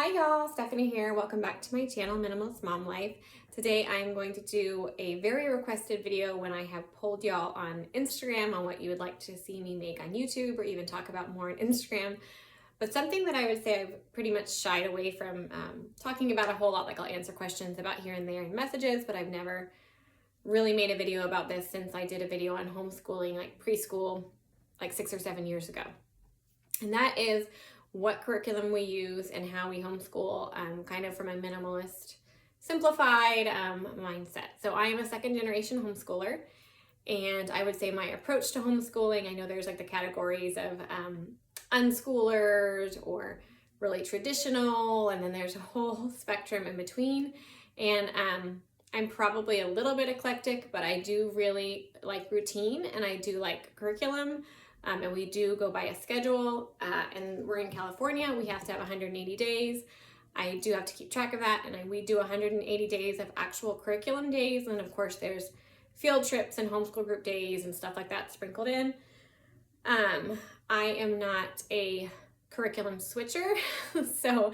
Hi y'all, Stephanie here. Welcome back to my channel, Minimalist Mom Life. Today I'm going to do a very requested video when I have polled y'all on Instagram on what you would like to see me make on YouTube or even talk about more on Instagram. But something that I would say I've pretty much shied away from talking about a whole lot, like I'll answer questions about here and there in messages, but I've never really made a video about this since I did a video on homeschooling, like preschool, like 6 or 7 years ago. And that is what curriculum we use and how we homeschool, kind of from a minimalist, simplified mindset. So I am a second generation homeschooler, and I would say my approach to homeschooling, I know there's like the categories of unschoolers or really traditional, and then there's a whole spectrum in between. And I'm probably a little bit eclectic, but I do really like routine and I do like curriculum. And we do go by a schedule, and we're in California. We have to have 180 days. I do have to keep track of that, and we do 180 days of actual curriculum days, and of course there's field trips and homeschool group days and stuff like that sprinkled in. I am not a curriculum switcher, so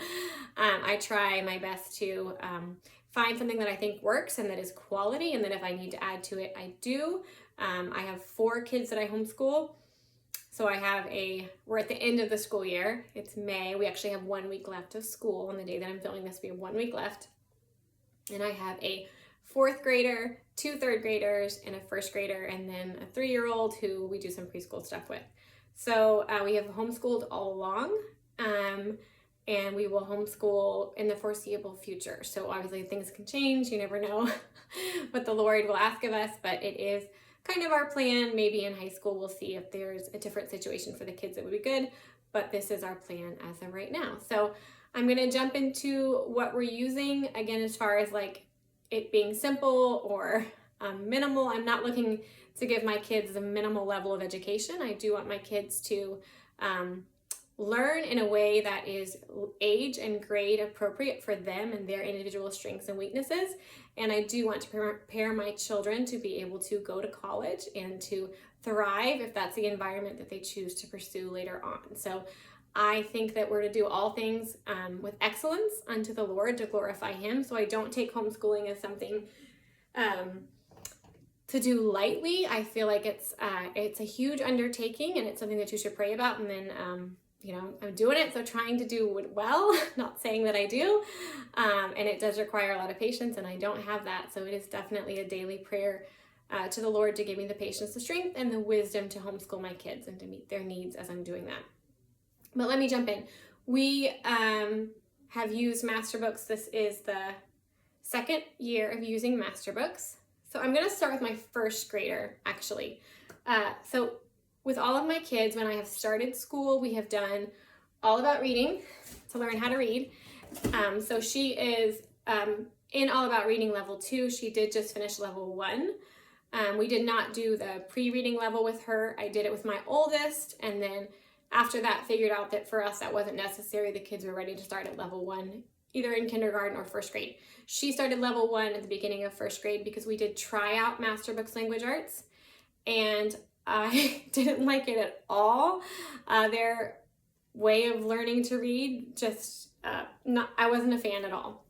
I try my best to find something that I think works and that is quality, and then if I need to add to it, I do. I have 4 kids that I homeschool. So we're at the end of the school year. It's May. We actually have 1 week left of school. On the day that I'm filming this, we have 1 week left. And I have a 4th grader, 2 3rd graders, and a 1st grader, and then a 3-year-old who we do some preschool stuff with. So we have homeschooled all along, and we will homeschool in the foreseeable future. So obviously things can change. You never know what the Lord will ask of us, but it is kind of our plan. Maybe in high school we'll see if there's a different situation for the kids that would be good, but this is our plan as of right now. So I'm going to jump into what we're using again as far as like it being simple or minimal. I'm not looking to give my kids a minimal level of education. I do want my kids to learn in a way that is age and grade appropriate for them and their individual strengths and weaknesses. And I do want to prepare my children to be able to go to college and to thrive if that's the environment that they choose to pursue later on. So I think that we're to do all things with excellence unto the Lord to glorify Him. So I don't take homeschooling as something to do lightly. I feel like it's a huge undertaking, and it's something that you should pray about. And then I'm doing it, so trying to do it well, not saying that I do, and it does require a lot of patience, and I don't have that, so it is definitely a daily prayer to the Lord to give me the patience, the strength, and the wisdom to homeschool my kids and to meet their needs as I'm doing that. But let me jump in. We have used Masterbooks. This is the 2nd year of using Masterbooks. So I'm going to start with my 1st grader, actually. So with all of my kids, when I have started school, we have done all about reading to learn how to read. So she is in all about reading level 2. She did just finish level 1. We did not do the pre-reading level with her. I did it with my oldest, and then after that figured out that for us that wasn't necessary. The kids were ready to start at level 1, either in kindergarten or 1st grade. She started level 1 at the beginning of 1st grade because we did try out Masterbooks Language Arts, and I didn't like it at all. Their way of learning to read, I wasn't a fan at all.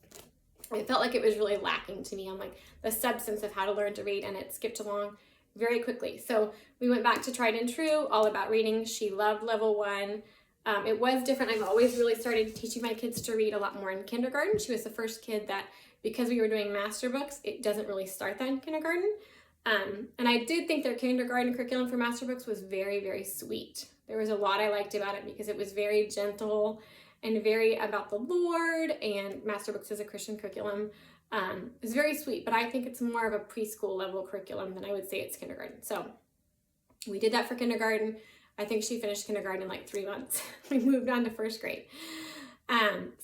It felt like it was really lacking to me on like the substance of how to learn to read, and it skipped along very quickly. So we went back to tried and true, all about reading. She loved level 1. It was different. I've always really started teaching my kids to read a lot more in kindergarten. She was the first kid that, because we were doing Masterbooks, it doesn't really start that in kindergarten. And I did think their kindergarten curriculum for Masterbooks was very, very sweet. There was a lot I liked about it because it was very gentle and very about the Lord, and Masterbooks is a Christian curriculum. It's very sweet, but I think it's more of a preschool level curriculum than I would say it's kindergarten. So we did that for kindergarten. I think she finished kindergarten in like 3 months. We moved on to 1st grade.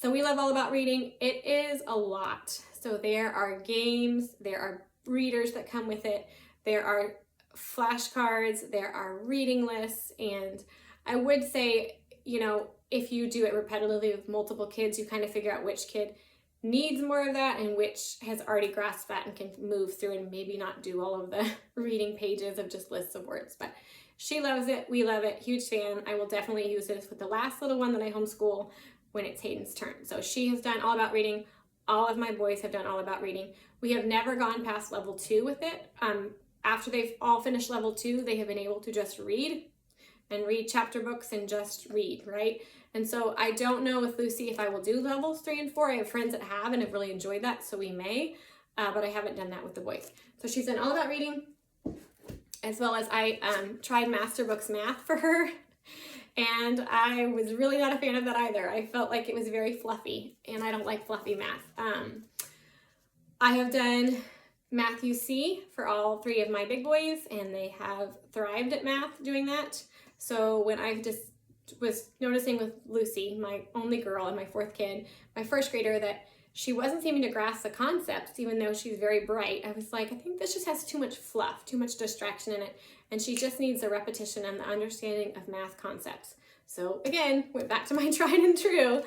So we love all about reading. It is a lot. So there are games, there are readers that come with it, there are flashcards, there are reading lists, and I would say, if you do it repetitively with multiple kids, you kind of figure out which kid needs more of that and which has already grasped that and can move through and maybe not do all of the reading pages of just lists of words. But she loves it, we love it, huge fan. I will definitely use this with the last little one that I homeschool when it's Hayden's turn. So she has done all about reading. All of my boys have done all about reading. We have never gone past level 2 with it. After they've all finished level 2, they have been able to just read and read chapter books and just read, right? And so I don't know with Lucy if I will do levels 3 and 4. I have friends that have and have really enjoyed that, so we may, but I haven't done that with the boys. So she's done all about reading, as well as I tried Master Books Math for her, and I was really not a fan of that either. I felt like it was very fluffy, and I don't like fluffy math. I have done Math UC for all 3 of my big boys, and they have thrived at math doing that. So when I just was noticing with Lucy, my only girl and my 4th kid, my 1st grader, that she wasn't seeming to grasp the concepts, even though she's very bright. I was like, I think this just has too much fluff, too much distraction in it, and she just needs the repetition and the understanding of math concepts. So again, went back to my tried and true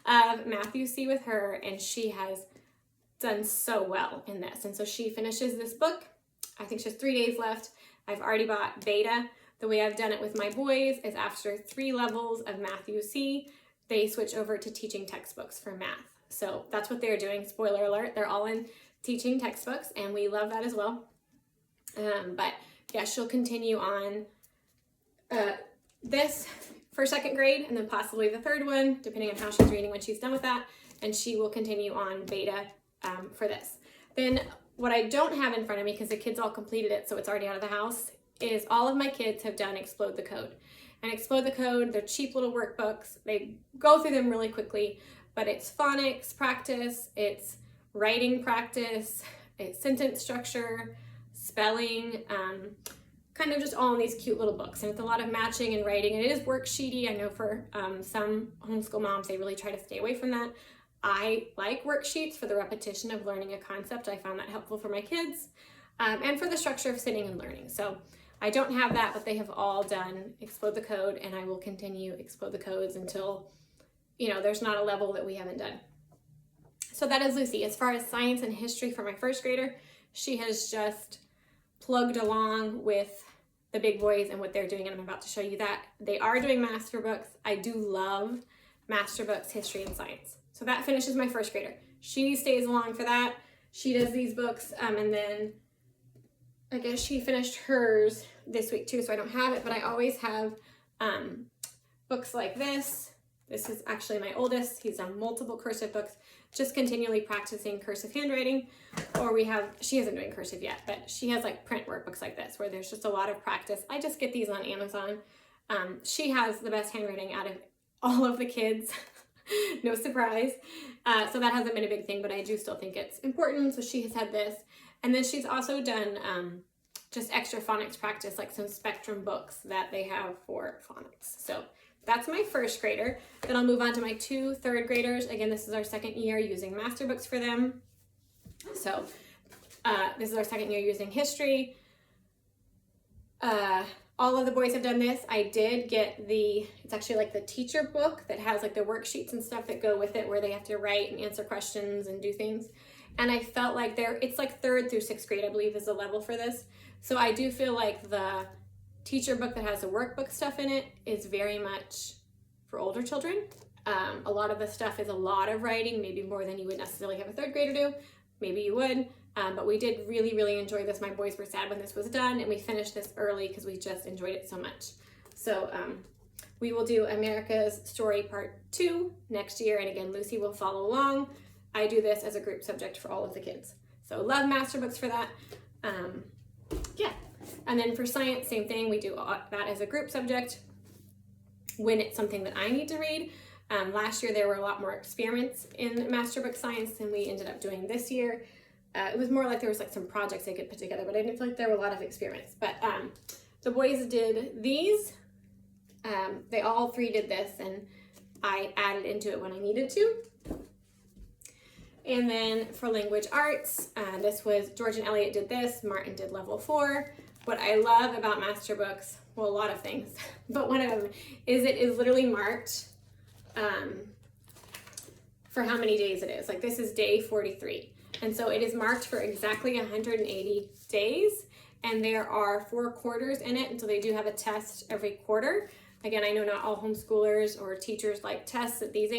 of Math UC with her, and she has done so well in this. And so she finishes this book. I think she has 3 days left. I've already bought beta. The way I've done it with my boys is after 3 levels of Math UC, they switch over to teaching textbooks for math. So that's what they're doing. Spoiler alert, they're all in teaching textbooks, and we love that as well. But yeah, she'll continue on this for 2nd grade, and then possibly the 3rd one, depending on how she's reading when she's done with that, and she will continue on beta for this. Then what I don't have in front of me, because the kids all completed it, so it's already out of the house, is all of my kids have done Explode the Code. And Explode the Code, they're cheap little workbooks. They go through them really quickly, but it's phonics practice, it's writing practice, it's sentence structure, spelling, kind of just all in these cute little books. And it's a lot of matching and writing, and it is worksheety. I know for some homeschool moms, they really try to stay away from that. I like worksheets for the repetition of learning a concept. I found that helpful for my kids, and for the structure of sitting and learning. So I don't have that, but they have all done Explode the Code, and I will continue Explode the Codes until, there's not a level that we haven't done. So that is Lucy. As far as science and history for my 1st grader, she has just plugged along with the big boys and what they're doing, and I'm about to show you that. They are doing master books. I do love master books, history and science. So that finishes my 1st grader. She stays along for that. She does these books, and then I guess she finished hers this week too, so I don't have it, but I always have books like this. This is actually my oldest. He's done multiple cursive books, just continually practicing cursive handwriting. Or she isn't doing cursive yet, but she has like print workbooks like this, where there's just a lot of practice. I just get these on Amazon. She has the best handwriting out of all of the kids. No surprise. So that hasn't been a big thing, but I do still think it's important. So she has had this. And then she's also done just extra phonics practice, like some Spectrum books that they have for phonics. So that's my 1st grader. Then I'll move on to my 2 3rd graders. Again, this is our 2nd year using master books for them. So this is our 2nd year using history. All of the boys have done this. I did get it's actually like the teacher book that has like the worksheets and stuff that go with it, where they have to write and answer questions and do things. And I felt like it's like 3rd through 6th grade, I believe, is the level for this. So I do feel like the teacher book that has the workbook stuff in it is very much for older children. A lot of the stuff is a lot of writing, maybe more than you would necessarily have a 3rd grader do. Maybe you would. But we did really, really enjoy this. My boys were sad when this was done, and we finished this early because we just enjoyed it so much. So we will do America's Story Part 2 next year, and again, Lucy will follow along. I do this as a group subject for all of the kids. So love master books for that. Yeah. And then for science, same thing. We do that as a group subject when it's something that I need to read. Last year, there were a lot more experiments in master book science than we ended up doing this year. It was more like there was like some projects they could put together, but I didn't feel like there were a lot of experiments. But the boys did these. They all 3 did this, and I added into it when I needed to. And then for language arts, this was George and Elliot did this. Martin did level 4. What I love about master books, well, a lot of things, but one of them is it is literally marked for how many days it is. Like this is day 43. And so it is marked for exactly 180 days. And there are 4 quarters in it. And so they do have a test every quarter. Again, I know not all homeschoolers or teachers like tests at these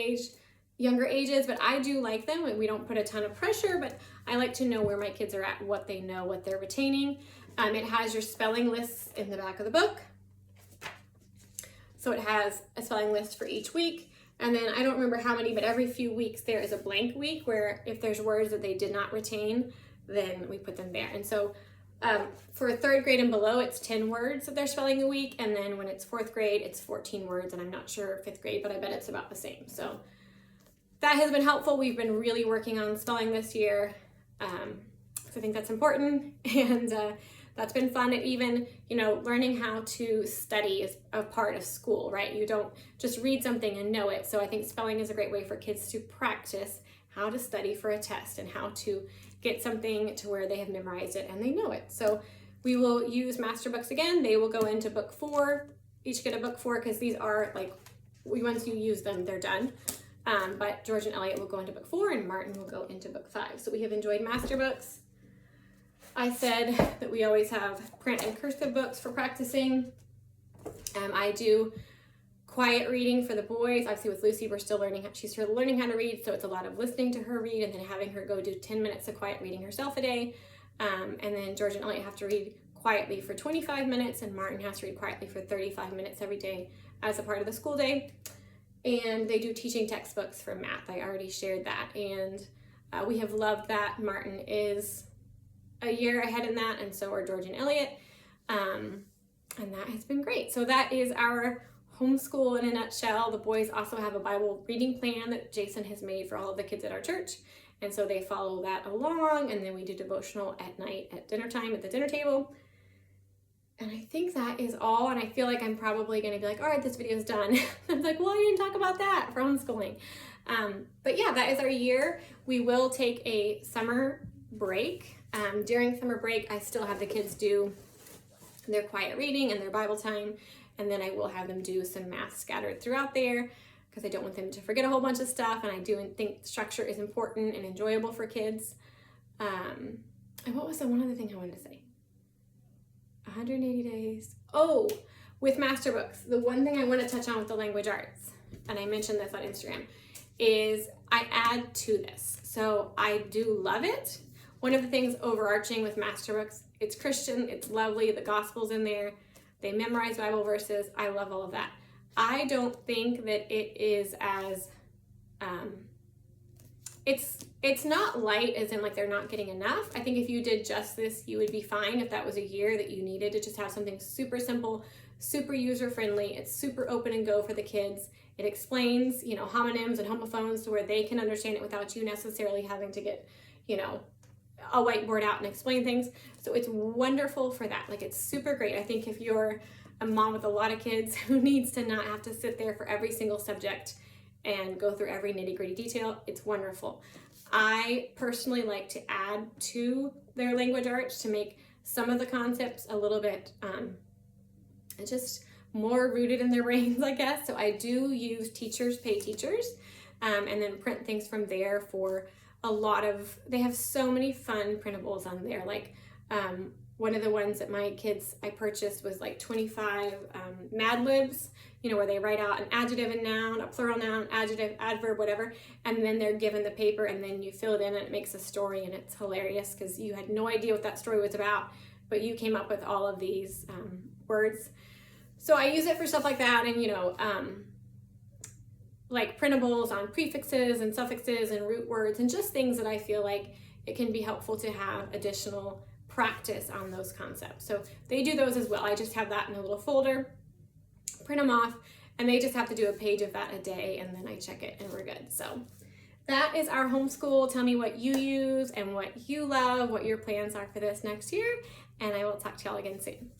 younger ages, but I do like them, and we don't put a ton of pressure, but I like to know where my kids are at, what they know, what they're retaining. It has your spelling lists in the back of the book. So it has a spelling list for each week. And then I don't remember how many, but every few weeks there is a blank week where if there's words that they did not retain, then we put them there. And so for 3rd grade and below, it's 10 words that they're spelling a week. And then when it's 4th grade, it's 14 words. And I'm not sure 5th grade, but I bet it's about the same. So that has been helpful. We've been really working on spelling this year. So I think that's important. And that's been fun. And even, learning how to study is a part of school, right? You don't just read something and know it. So I think spelling is a great way for kids to practice how to study for a test and how to get something to where they have memorized it and they know it. So we will use master books again. They will go into book 4, each get a book 4, because these are once you use them, they're done. But George and Elliot will go into book 4 and Martin will go into book 5. So we have enjoyed master books. I said that we always have print and cursive books for practicing. I do quiet reading for the boys. Obviously with Lucy, she's still learning how to read, so it's a lot of listening to her read and then having her go do 10 minutes of quiet reading herself a day. And then George and Elliot have to read quietly for 25 minutes and Martin has to read quietly for 35 minutes every day as a part of the school day. And they do teaching textbooks for math. I already shared that, and we have loved that. Martin is a year ahead in that, and so are George and Elliot, and that has been great. So that is our homeschool in a nutshell. The boys also have a Bible reading plan that Jason has made for all of the kids at our church, and so they follow that along, and then we do devotional at night at dinner time at the dinner table. And I think that is all, and I feel like I'm probably going to be like, all right, this video is done. I'm like, well, I didn't talk about that for homeschooling. But yeah, that is our year. We will take a summer break. During summer break, I still have the kids do their quiet reading and their Bible time, and then I will have them do some math scattered throughout there because I don't want them to forget a whole bunch of stuff, and I do think structure is important and enjoyable for kids. And what was the one other thing I wanted to say? 180 days. Oh, with master books, the one thing I want to touch on with the language arts, and I mentioned this on Instagram, is I add to this. So I do love it. One of the things overarching with master books, it's Christian, it's lovely, the gospel's in there, they memorize Bible verses, I love all of that. I don't think that it is as, it's not light as in like they're not getting enough. I think if you did just this, you would be fine if that was a year that you needed to just have something super simple, super user-friendly, it's super open and go for the kids. It explains, homonyms and homophones to where they can understand it without you necessarily having to get, a whiteboard out and explain things. So it's wonderful for that. Like, it's super great. I think if you're a mom with a lot of kids who needs to not have to sit there for every single subject and go through every nitty-gritty detail, it's wonderful. I personally like to add to their language arts to make some of the concepts a little bit just more rooted in their brains, I guess. So I do use Teachers Pay Teachers, and then print things from there for they have so many fun printables on there. Like one of the ones that I purchased was like 25 Mad Libs, where they write out an adjective and noun, a plural noun, adjective, adverb, whatever, and then they're given the paper and then you fill it in and it makes a story, and it's hilarious because you had no idea what that story was about, but you came up with all of these words. So I use it for stuff like that, and like printables on prefixes and suffixes and root words and just things that I feel like it can be helpful to have additional practice on those concepts. So they do those as well. I just have that in a little folder, print them off, and they just have to do a page of that a day, and then I check it and we're good. So that is our homeschool. Tell me what you use and what you love, what your plans are for this next year, and I will talk to y'all again soon.